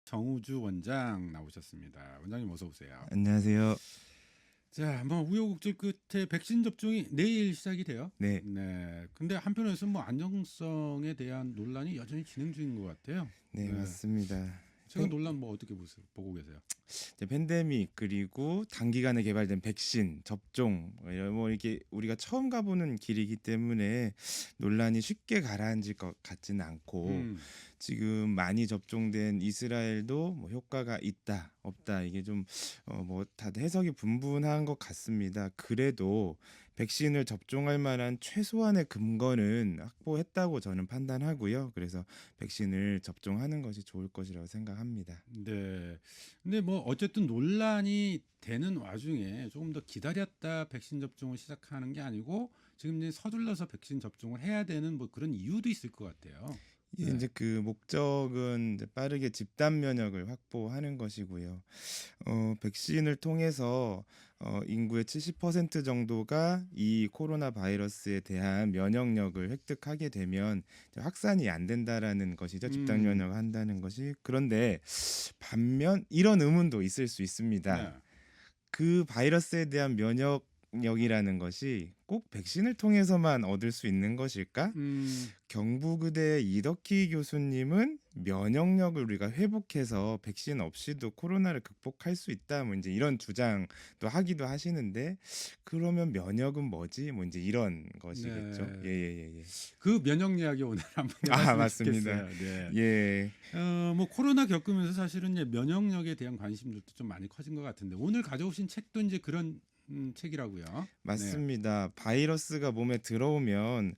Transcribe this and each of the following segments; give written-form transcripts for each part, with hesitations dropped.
정우주 원장 나오셨습니다. 원장님 어서 오세요. 안녕하세요. 자, 뭐 우여곡절 끝에 백신 접종이 내일 시작이 돼요. 네, 네. 근데 한편에서 뭐 안정성에 대한 논란이 여전히 진행 중인 것 같아요. 네, 네. 맞습니다. 최근 논란 뭐 어떻게 보고 계세요? 이제 팬데믹 그리고 단기간에 개발된 백신 접종 뭐 이렇게 우리가 처음 가보는 길이기 때문에 논란이 쉽게 가라앉을 것 같지는 않고 음, 지금 많이 접종된 이스라엘도 뭐 효과가 있다 없다 이게 좀 뭐 다들 해석이 분분한 것 같습니다. 그래도 백신을 접종할 만한 최소한의 근거는 확보했다고 저는 판단하고요. 그래서 백신을 접종하는 것이 좋을 것이라고 생각합니다. 네. 근데 뭐 어쨌든 논란이 되는 와중에 조금 더 기다렸다 백신 접종을 시작하는 게 아니고 지금 이제 서둘러서 백신 접종을 해야 되는 뭐 그런 이유도 있을 것 같아요. 예, 네. 이제 그 목적은 이제 빠르게 집단 면역을 확보하는 것이고요. 백신을 통해서 인구의 70% 정도가 이 코로나 바이러스에 대한 면역력을 획득하게 되면 이제 확산이 안 된다라는 것이죠. 집단 음, 면역을 한다는 것이. 그런데 반면 이런 의문도 있을 수 네. 있습니다. 그 바이러스에 대한 면역력이라는 것이 꼭 백신을 통해서만 얻을 수 있는 것일까? 음, 경북의대 이덕희 교수님은 면역력을 우리가 회복해서 백신 없이도 코로나를 극복할 수 있다. 뭐 이제 이런 주장도 하기도 하시는데 그러면 면역은 뭐지? 뭐 이제 이런 것이겠죠. 네. 예예예. 그 면역 이야기 오늘 한번 아 해봤으면 맞습니다. 좋겠어요. 네. 예. 뭐 코로나 겪으면서 사실은 이제 면역력에 대한 관심들도 좀 많이 커진 것 같은데 오늘 가져오신 책도 이제 그런 책이라고요. 네. 맞습니다. 바이러스가 몸에 들어오면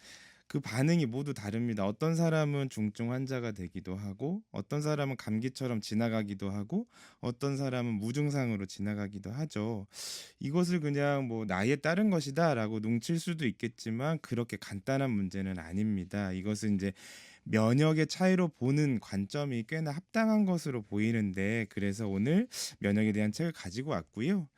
그 반응이 모두 다릅니다. 어떤 사람은 중증 환자가 되기도 하고, 어떤 사람은 감기처럼 지나가기도 하고, 어떤 사람은 무증상으로 지나가기도 하죠. 이것을 그냥 뭐 나이에 따른 것이다라고 농칠 수도 있겠지만 그렇게 간단한 문제는 아닙니다. 이것은 이제 면역의 차이로 보는 관점이 꽤나 합당한 것으로 보이는데 그래서 오늘 면역에 대한 책을 가지고 왔고요.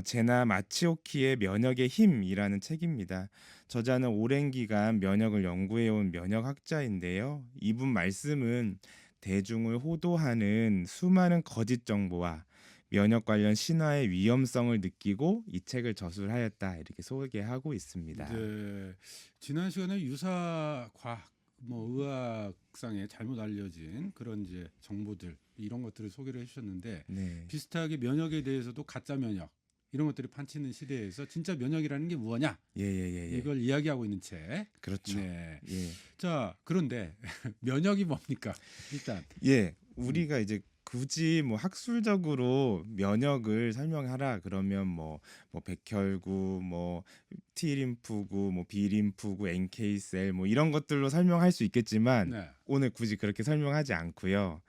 제나 마치오키의 면역의 힘이라는 책입니다. 저자는 오랜 기간 면역을 연구해온 면역학자인데요. 이분 말씀은 대중을 호도하는 수많은 거짓 정보와 면역 관련 신화의 위험성을 느끼고 이 책을 저술하였다 이렇게 소개하고 있습니다. 네. 지난 시간에 유사 과학 뭐 의학상에 잘못 알려진 그런 이제 정보들 이런 것들을 소개를 해주셨는데 네, 비슷하게 면역에 대해서도 가짜 면역 이런 것들이 판치는 시대에서 진짜 면역이라는 게 무엇냐 예예예, 이걸 이야기하고 있는 책. 그렇죠. 네. 예. 자, 그런데 면역이 뭡니까? 일단. 예, 음, 우리가 이제 굳이 뭐 학술적으로 면역을 설명하라 그러면 뭐 백혈구, 뭐 T림프구, 뭐 B림프구, NK셀 뭐 이런 것들로 설명할 수 있겠지만 네. 오늘 굳이 그렇게 설명하지 않고요.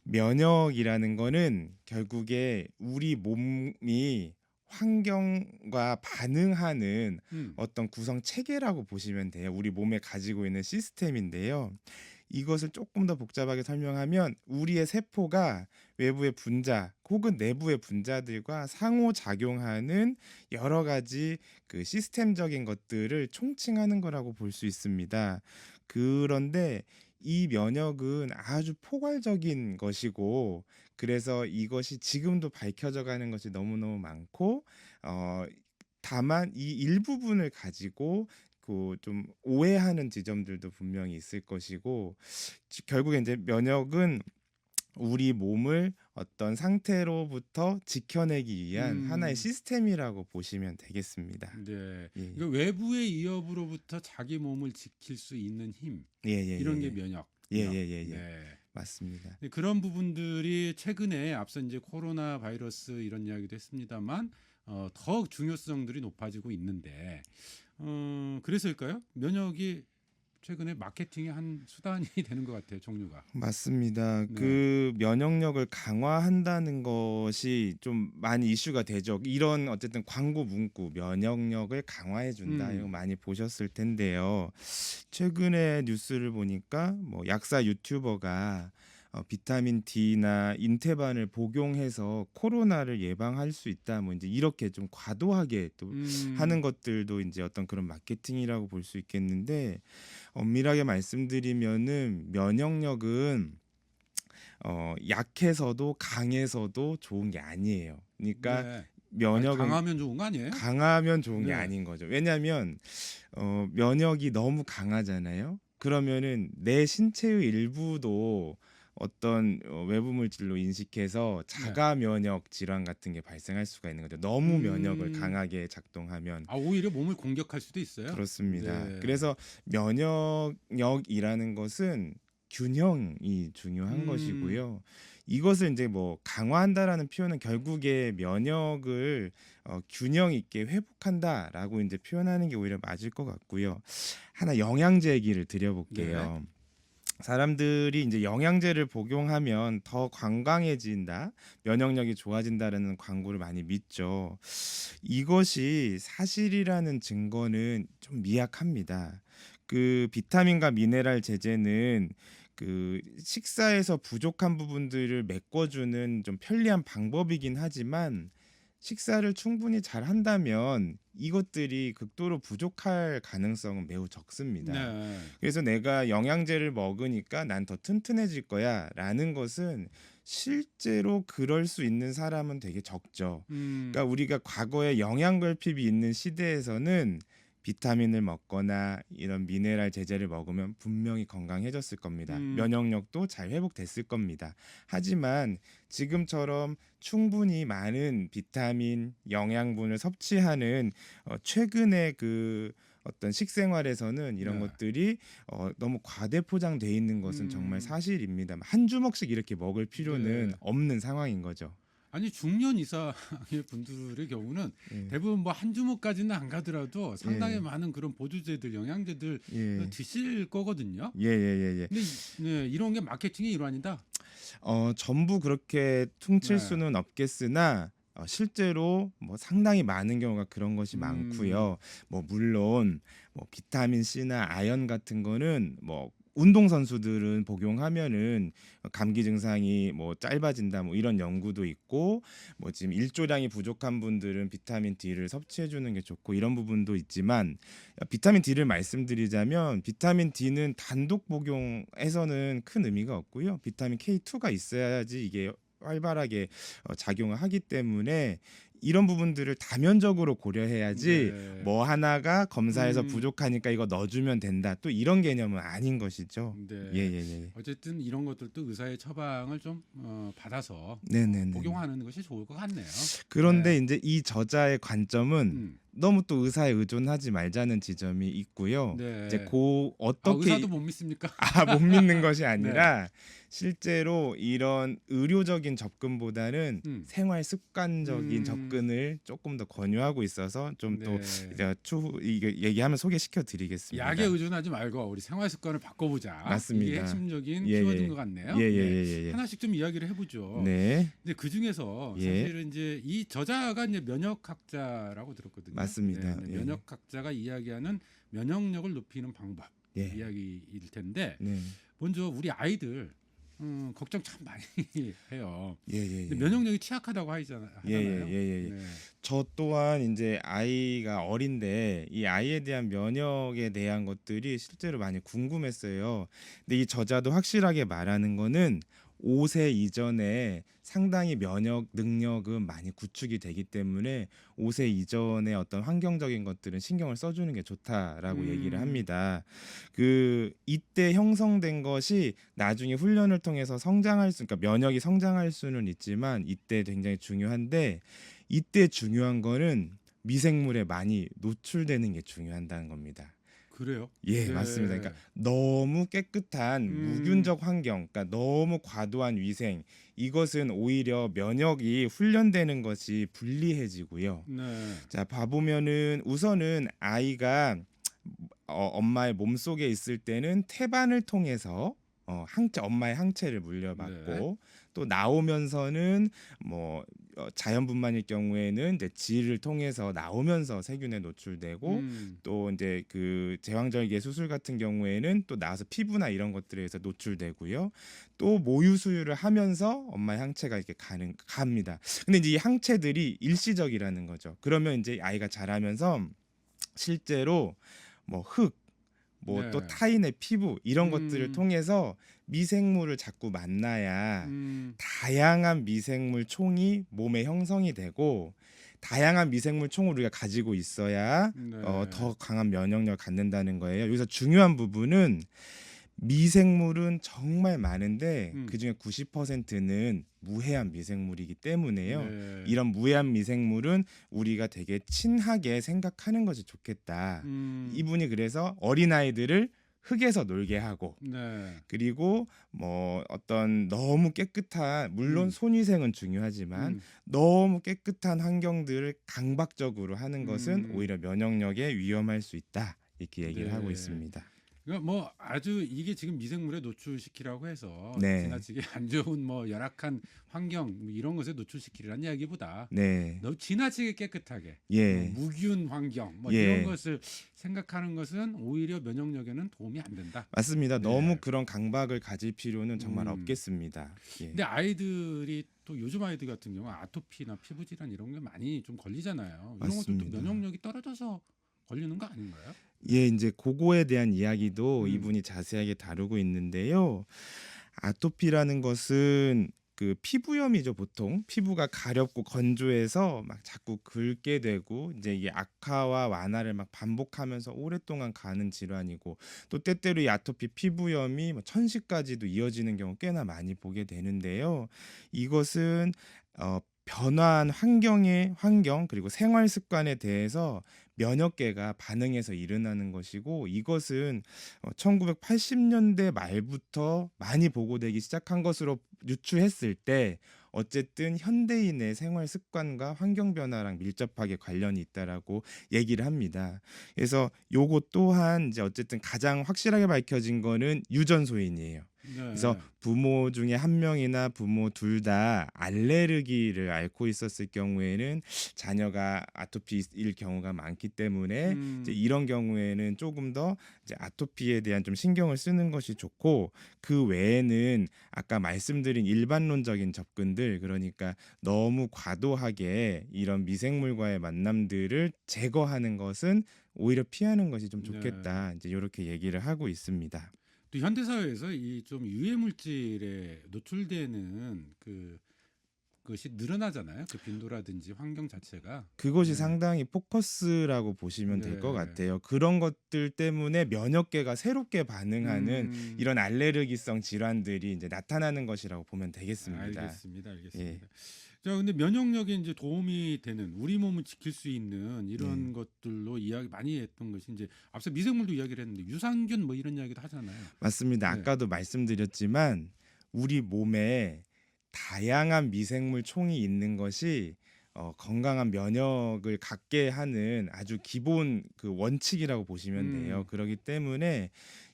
면역이라는 거는 결국에 우리 몸이 환경과 반응하는 음, 어떤 구성 체계라고 보시면 돼요. 우리 몸에 가지고 있는 시스템인데요. 이것을 조금 더 복잡하게 설명하면 우리의 세포가 외부의 분자 혹은 내부의 분자들과 상호작용하는 여러 가지 그 시스템적인 것들을 총칭하는 거라고 볼 수 있습니다. 그런데 이 면역은 아주 포괄적인 것이고 그래서 이것이 지금도 밝혀져 가는 것이 너무너무 많고 어 다만 이 일부분을 가지고 그 좀 오해하는 지점들도 분명히 있을 것이고 결국에 이제 면역은 우리 몸을 어떤 상태로부터 지켜내기 위한 하나의 음, 시스템이라고 보시면 되겠습니다. 네. 예. 이거 외부의 위협으로부터 자기 몸을 지킬 수 있는 힘 이런 게 예예예예. 면역력. 예예예예. 네. 맞습니다. 근데 그런 부분들이 최근에 앞서 이제 코로나 바이러스 이런 이야기도 했습니다만 더 중요성들이 높아지고 있는데 그래서일까요? 면역이 최근에 마케팅의 한 수단이 되는 것 같아요, 종류가. 맞습니다. 네. 그 면역력을 강화한다는 것이 좀 많이 이슈가 되죠. 이런 어쨌든 광고 문구 면역력을 강화해 준다 이런 거 음. 많이 보셨을 텐데요. 최근에 뉴스를 보니까 뭐 약사 유튜버가 비타민 D나 인테반을 복용해서 코로나를 예방할 수 있다. 뭐 이제 이렇게 좀 과도하게 또 하는 음. 것들도 이제 어떤 그런 마케팅이라고 볼 수 있겠는데 엄밀하게 말씀드리면은 면역력은 약해서도 강해서도 좋은 게 아니에요. 그러니까 네. 아니, 면역은 강하면 좋은 거 아니에요? 강하면 좋은 게 네. 아닌 거죠. 왜냐하면 면역이 너무 강하잖아요. 그러면은 내 신체의 일부도 어떤 외부 물질로 인식해서 네. 자가 면역 질환 같은 게 발생할 수가 있는 거죠. 너무 면역을 음. 강하게 작동하면. 아, 오히려 몸을 공격할 수도 있어요? 그렇습니다. 네. 그래서 면역력이라는 것은 균형이 중요한 음. 것이고요. 이것을 이제 뭐 강화한다라는 표현은 결국에 면역을 균형 있게 회복한다라고 이제 표현하는 게 오히려 맞을 것 같고요. 하나 영양제 얘기를 네. 드려볼게요. 사람들이 이제 영양제를 복용하면 더 건강해진다, 면역력이 좋아진다라는 광고를 많이 믿죠. 이것이 사실이라는 증거는 좀 미약합니다. 그 비타민과 미네랄 제제는 그 식사에서 부족한 부분들을 메꿔주는 좀 편리한 방법이긴 하지만 식사를 충분히 잘 한다면 이것들이 극도로 부족할 가능성은 매우 적습니다. 네. 그래서 내가 영양제를 먹으니까 난 더 튼튼해질 거야라는 것은 실제로 그럴 수 있는 사람은 되게 적죠. 음. 그러니까 우리가 과거에 영양결핍이 있는 시대에서는 비타민을 먹거나 이런 미네랄 제제를 먹으면 분명히 건강해졌을 겁니다. 음. 면역력도 잘 회복됐을 겁니다. 하지만 지금처럼 충분히 많은 비타민, 영양분을 섭취하는 최근의 그 어떤 식생활에서는 이런 네. 것들이 너무 과대 포장돼 있는 것은 정말 음. 사실입니다. 한 주먹씩 이렇게 먹을 필요는 네. 없는 상황인 거죠. 아니, 중년 이상의 분들의 경우는 예. 대부분 뭐 한 주먹까지는 안 가더라도 상당히 예. 많은 그런 보조제들, 영양제들 예. 드실 거거든요. 예예예예. 근데 네, 이런 게 마케팅의 일환이다. 전부 그렇게 퉁칠 네. 수는 없겠으나 실제로 뭐 상당히 많은 경우가 그런 것이 음. 많고요. 뭐 물론 뭐 비타민 C나 아연 같은 거는 뭐 운동 선수들은 복용하면은 감기 증상이 뭐 짧아진다 뭐 이런 연구도 있고 뭐 지금 일조량이 부족한 분들은 비타민 D를 섭취해 주는 게 좋고 이런 부분도 있지만 비타민 D를 말씀드리자면 비타민 D는 단독 복용해서는 큰 의미가 없고요. 비타민 K2가 있어야지 이게 활발하게 작용을 하기 때문에 이런 부분들을 다면적으로 고려해야지 네. 뭐 하나가 검사에서 음. 부족하니까 이거 넣어주면 된다. 또 이런 개념은 아닌 것이죠. 네. 예예예. 어쨌든 이런 것들도 의사의 처방을 좀 받아서 네네네. 복용하는 것이 좋을 것 같네요. 그런데 네. 이제 이 저자의 관점은 음. 너무 또 의사에 의존하지 말자는 지점이 있고요. 이제 네. 고 아, 어떻게 의사도 못 믿습니까? 못 믿는 것이 네. 아니라 실제로 이런 의료적인 접근보다는 음. 생활 습관적인 음. 접근을 조금 더 권유하고 있어서 좀 또 네. 이제 추후 이게 얘기하면 소개시켜 드리겠습니다. 약에 의존하지 말고 우리 생활 습관을 바꿔보자. 이게 맞습니다. 핵심적인 예예. 키워드인 것 같네요. 네. 예예예예. 하나씩 좀 이야기를 해보죠. 네. 근데 그 중에서 예. 사실은 이제 이 저자가 이제 면역학자라고 들었거든요. 맞습니다. 네, 예. 면역학자가 이야기하는 면역력을 높이는 방법 예. 이야기일 텐데 네. 먼저 우리 아이들 걱정 참 많이 해요. 예예예. 근데 면역력이 취약하다고 하잖아요. 예예예예. 네. 저 또한 인제 아이가 어린데 이 아이에 대한 면역에 대한 것들이 실제로 많이 궁금했어요. 근데 이 저자도 확실하게 말하는 거는 5세 이전에 상당히 면역 능력은 많이 구축이 되기 때문에 5세 이전의 어떤 환경적인 것들은 신경을 써 주는 게 좋다라고 얘기를 음. 합니다. 그 이때 형성된 것이 나중에 훈련을 통해서 성장할 수 그러니까 면역이 성장할 수는 있지만 이때 굉장히 중요한데 이때 중요한 거는 미생물에 많이 노출되는 게 중요하다는 겁니다. 그래요? 예, 네. 맞습니다. 그러니까 너무 깨끗한 무균적 환경, 그러니까 너무 과도한 위생, 이것은 오히려 면역이 훈련되는 것이 불리해지고요. 네. 자, 봐보면은 우선은 아이가 엄마의 몸속에 있을 때는 태반을 통해서 엄마의 항체를 네. 물려받고 또 나오면서는 뭐 자연분만일 경우에는 이제 질을 통해서 나오면서 세균에 노출되고 또 이제 그 제왕절개 수술 같은 경우에는 또 나와서 피부나 이런 것들에 의해서 노출되고요. 또 모유 수유를 하면서 엄마의 항체가 이렇게 갑니다. 근데 이제 이 항체들이 일시적이라는 거죠. 그러면 이제 아이가 자라면서 실제로 뭐 흙, 뭐 또 네. 타인의 피부 이런 것들을 음. 통해서 미생물을 자꾸 만나야 음. 다양한 미생물 총이 몸에 형성이 되고 다양한 미생물 총을 우리가 가지고 있어야 네. 더 강한 면역력을 갖는다는 거예요. 여기서 중요한 부분은 미생물은 정말 많은데 음. 그중에 90%는 무해한 미생물이기 때문에요. 네. 이런 무해한 미생물은 우리가 되게 친하게 생각하는 것이 좋겠다. 음. 이분이 그래서 어린아이들을 흙에서 놀게 하고 네. 그리고 어떤 너무 깨끗한 물론 음. 손위생은 중요하지만 음. 너무 깨끗한 환경들을 강박적으로 하는 것은 음. 오히려 면역력에 위험할 수 있다. 이렇게 얘기를 하고 네. 있습니다. 그러니까 뭐 아주 이게 지금 미생물에 노출시키라고 해서 네. 지나치게 안 좋은 뭐 열악한 환경 뭐 이런 것에 노출시키라는 이야기보다 네. 너무 지나치게 깨끗하게 뭐 예. 무균 환경 뭐 이런 예. 것을 생각하는 것은 오히려 면역력에는 도움이 안 된다. 맞습니다. 너무 네. 그런 강박을 가질 필요는 정말 음. 없겠습니다. 예. 근데 아이들이 또 요즘 아이들 같은 경우 아토피나 피부 질환 이런 게 많이 좀 걸리잖아요. 이런 것들도 맞습니다. 면역력이 떨어져서 걸리는 거 아닌가요? 예, 인제 고거에 대한 이야기도 음. 이분이 자세하게 다루고 있는데요. 아토피라는 것은 그 피부염이죠, 보통. 피부가 가렵고 건조해서 막 자꾸 긁게 되고 인제 이게 악화와 완화를 막 반복하면서 오랫동안 가는 질환이고 또 때때로 이 아토피 피부염이 뭐 천식까지도 이어지는 경우 꽤나 많이 보게 되는데요. 이것은 변화한 환경 그리고 생활 습관에 대해서 면역계가 반응해서 일어나는 것이고 이것은 1980년대 말부터 많이 보고되기 시작한 것으로 유추했을 때 어쨌든 현대인의 생활 습관과 환경 변화랑 밀접하게 관련이 있다라고 얘기를 합니다. 그래서 요거 또한 이제 어쨌든 가장 확실하게 밝혀진 거는 유전소인이에요. 그래서 네. 부모 중에 한 명이나 부모 둘 다 알레르기를 앓고 있었을 경우에는 자녀가 아토피일 경우가 많기 때문에 이제 음. 이런 경우에는 조금 더 이제 아토피에 대한 좀 신경을 쓰는 것이 좋고 그 외에는 아까 말씀드린 일반론적인 접근들 그러니까 너무 과도하게 이런 미생물과의 만남들을 제거하는 것은 오히려 피하는 것이 좀 네. 좋겠다. 이제 요렇게 얘기를 하고 있습니다. 또 현대 사회에서 이 좀 유해 물질에 노출되는 그것이 늘어나잖아요. 그 빈도라든지 환경 자체가. 그것이 네. 상당히 포커스라고 보시면 될 것 네. 같아요. 그런 것들 때문에 면역계가 새롭게 반응하는 음. 이런 알레르기성 질환들이 이제 나타나는 것이라고 보면 되겠습니다. 알겠습니다. 예. 알겠습니다. 자, 근데 면역력에 인제 도움이 되는 우리 몸을 지킬 수 있는 네. 이런 것들로 이야기 많이 했던 것이 인제 앞서 미생물도 이야기를 했는데 유산균 뭐 이런 이야기도 하잖아요. 맞습니다. 네. 아까도 말씀드렸지만 우리 몸에 다양한 미생물 총이 있는 것이 건강한 면역을 갖게 하는 아주 기본 그 원칙이라고 보시면 돼요. 음. 그러기 때문에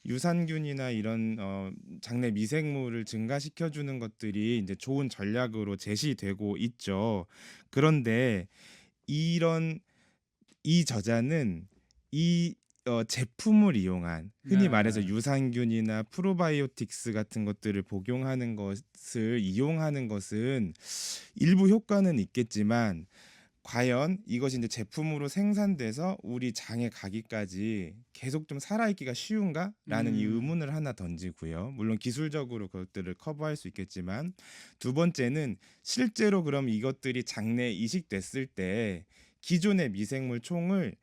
유산균이나 이런 장내 미생물을 증가시켜 주는 것들이 이제 좋은 전략으로 제시되고 있죠. 그런데 이런 이 저자는 이 제품을 이용한 흔히 말해서 네. 유산균이나 프로바이오틱스 같은 것들을 복용하는 것을 이용하는 것은 일부 효과는 있겠지만 과연 이것이 이제 제품으로 생산돼서 우리 장에 가기까지 계속 좀 살아있기가 쉬운가?라는 이 음. 의문을 하나 던지고요. 물론 기술적으로 그것들을 커버할 수 있겠지만 두 번째는 실제로 그럼 이것들이 장내에 이식됐을 때 기존의 미생물 총을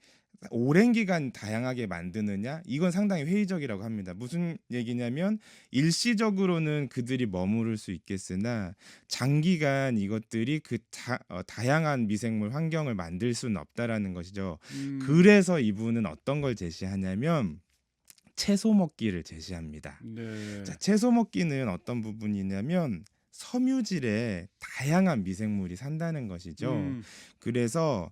오랜 기간 다양하게 만드느냐? 이건 상당히 회의적이라고 합니다. 무슨 얘기냐면 일시적으로는 그들이 머무를 수 있겠으나 장기간 이것들이 다양한 미생물 환경을 만들 수는 없다라는 것이죠. 음. 그래서 이분은 어떤 걸 제시하냐면 채소 먹기를 제시합니다. 자, 네. 채소 먹기는 어떤 부분이냐면 섬유질에 다양한 미생물이 산다는 것이죠. 음. 그래서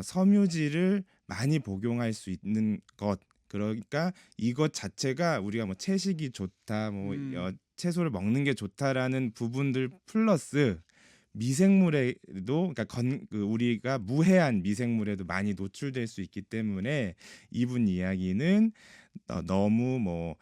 섬유질을 많이 복용할 수 있는 것 그러니까 이것 자체가 우리가 뭐 채식이 좋다 뭐 음. 채소를 먹는 게 좋다라는 부분들 플러스 미생물에도 그러니까 우리가 무해한 미생물에도 많이 노출될 수 있기 때문에 이분 이야기는 너무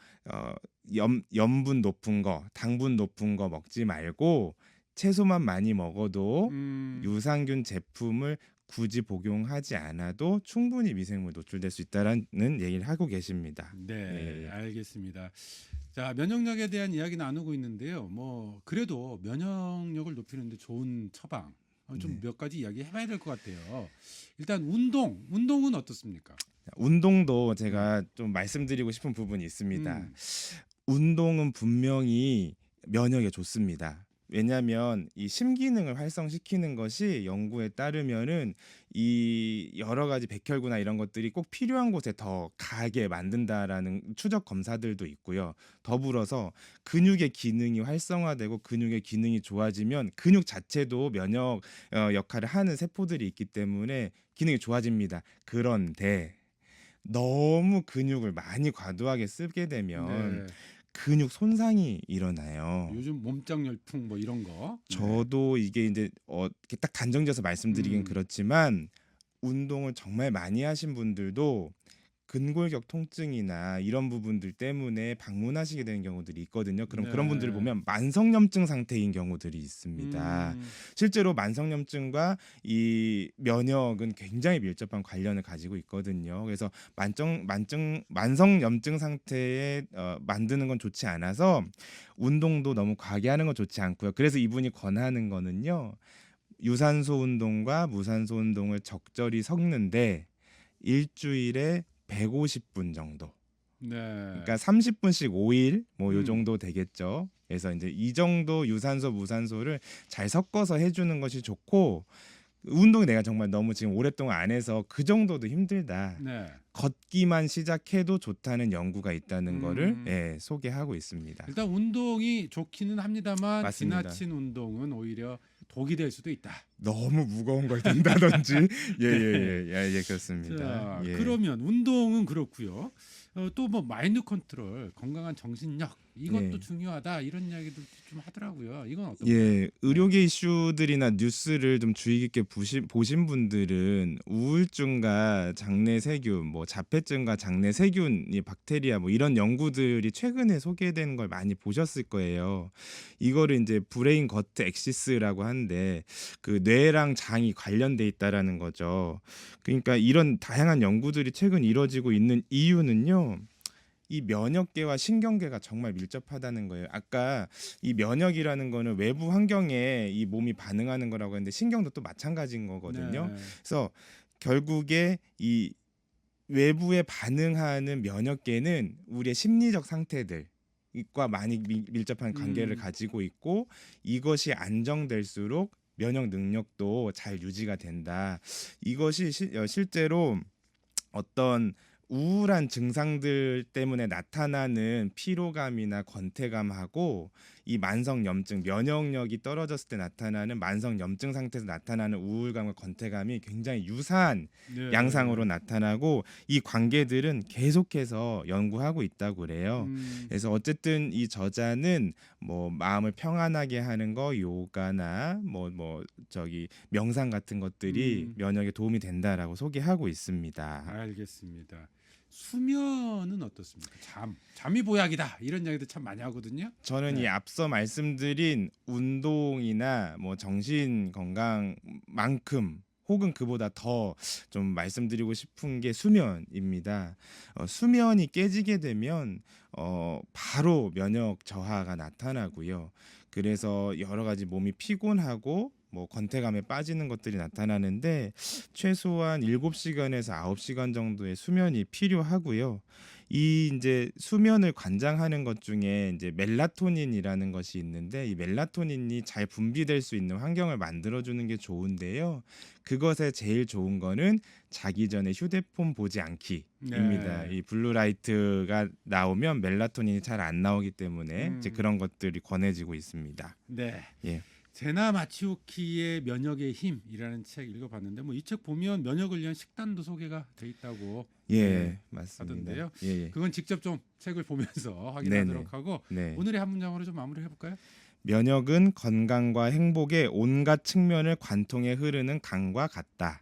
염분 높은 거, 당분 높은 거 먹지 말고 채소만 많이 먹어도 음. 유산균 제품을 굳이 복용하지 않아도 충분히 미생물 노출될 수 있다라는 얘기를 하고 계십니다. 네, 예. 알겠습니다. 자, 면역력에 대한 이야기 나누고 있는데요. 뭐 그래도 면역력을 높이는데 좋은 처방 좀 네. 몇 가지 이야기 해봐야 될 것 같아요. 일단 운동은 어떻습니까? 운동도 제가 좀 말씀드리고 싶은 부분이 있습니다. 음, 운동은 분명히 면역에 좋습니다. 왜냐하면 이 심기능을 활성시키는 것이 연구에 따르면은 이 여러 가지 백혈구나 이런 것들이 꼭 필요한 곳에 더 가게 만든다라는 추적 검사들도 있고요. 더불어서 근육의 기능이 활성화되고 근육의 기능이 좋아지면 근육 자체도 면역 역할을 하는 세포들이 있기 때문에 기능이 좋아집니다. 그런데 너무 근육을 많이 과도하게 쓰게 되면 네. 근육 손상이 일어나요. 요즘 몸짱 열풍 뭐 이런 거. 네. 저도 이게 이제 이렇게 딱 단정지어서 말씀드리긴 음, 그렇지만 운동을 정말 많이 하신 분들도 근골격 통증이나 이런 부분들 때문에 방문하시게 되는 경우들이 있거든요. 그럼 그런 분들을 네. 보면 만성염증 상태인 경우들이 있습니다. 음, 실제로 만성염증과 이 면역은 굉장히 밀접한 관련을 가지고 있거든요. 그래서 만성염증 상태에 만드는 건 좋지 않아서 운동도 너무 과하게 하는 건 좋지 않고요. 그래서 이분이 권하는 거는요. 유산소 운동과 무산소 운동을 적절히 섞는데 일주일에 150분 정도. 네. 그러니까 30분씩 5일 뭐 요 음, 정도 되겠죠. 그래서 이제 이 정도 유산소 무산소를 잘 섞어서 해주는 것이 좋고 운동이 내가 정말 너무 지금 오랫동안 안 해서 그 정도도 힘들다. 네. 걷기만 시작해도 좋다는 연구가 있다는 거를 음, 소개하고 있습니다. 일단 운동이 좋기는 합니다만 맞습니다. 지나친 운동은 오히려 독이 될 수도 있다. 너무 무거운 걸 든다든지 네. 예, 그렇습니다. 자, 예. 그러면 운동은 그렇고요. 또 뭐 마인드 컨트롤, 건강한 정신력 이것도 네. 중요하다 이런 이야기도 좀 하더라고요. 이건 어떤가요? 예, 의료계 이슈들이나 뉴스를 좀 주의 깊게 보신 분들은 우울증과 장내 세균, 뭐 자폐증과 장내 세균이 박테리아 뭐 이런 연구들이 최근에 소개된 걸 많이 보셨을 거예요. 이거를 이제 브레인 거트 엑시스라고 하는데 그 뇌랑 장이 관련돼 있다라는 거죠. 그러니까 이런 다양한 연구들이 최근 이루어지고 있는 이유는요. 이 면역계와 신경계가 정말 밀접하다는 거예요. 아까 이 면역이라는 거는 외부 환경에 이 몸이 반응하는 거라고 했는데 신경도 또 마찬가지인 거거든요. 네. 그래서 결국에 이 외부에 반응하는 면역계는 우리의 심리적 상태들과 많이 밀접한 관계를 음, 가지고 있고 이것이 안정될수록 면역 능력도 잘 유지가 된다. 이것이 실제로 어떤 우울한 증상들 때문에 나타나는 피로감이나 권태감하고 이 만성염증, 면역력이 떨어졌을 때 나타나는 만성염증 상태에서 나타나는 우울감과 권태감이 굉장히 유사한 네. 양상으로 나타나고 이 관계들은 계속해서 연구하고 있다고 그래요. 음, 그래서 어쨌든 이 저자는 뭐 마음을 평안하게 하는 거 요가나 뭐 저기 명상 같은 것들이 음, 면역에 도움이 된다라고 소개하고 있습니다. 알겠습니다. 수면은 어떻습니까? 잠이 보약이다 이런 이야기도 참 많이 하거든요. 저는 이 네. 앞서 말씀드린 운동이나 뭐 정신 건강만큼 혹은 그보다 더 좀 말씀드리고 싶은 게 수면입니다. 수면이 깨지게 되면 바로 면역 저하가 나타나고요. 그래서 여러 가지 몸이 피곤하고 뭐 권태감에 빠지는 것들이 나타나는데 최소한 7시간에서 9시간 정도의 수면이 필요하고요. 이 이제 수면을 관장하는 것 중에 이제 멜라토닌이라는 것이 있는데 이 멜라토닌이 잘 분비될 수 있는 환경을 만들어 주는 게 좋은데요. 그것에 제일 좋은 거는 자기 전에 휴대폰 보지 않기입니다. 네. 이 블루라이트가 나오면 멜라토닌이 잘 안 나오기 때문에 이제 음, 그런 것들이 권해지고 있습니다. 네. 예. 제나 마치오키의 면역의 힘이라는 책 읽어봤는데 뭐 이 책 보면 면역을 위한 식단도 소개가 돼 있다고 예, 맞습니다. 하던데요. 예. 그건 직접 좀 책을 보면서 네네. 확인하도록 하고 네. 오늘의 한 문장으로 좀 마무리해 볼까요? 면역은 건강과 행복의 온갖 측면을 관통해 흐르는 강과 같다.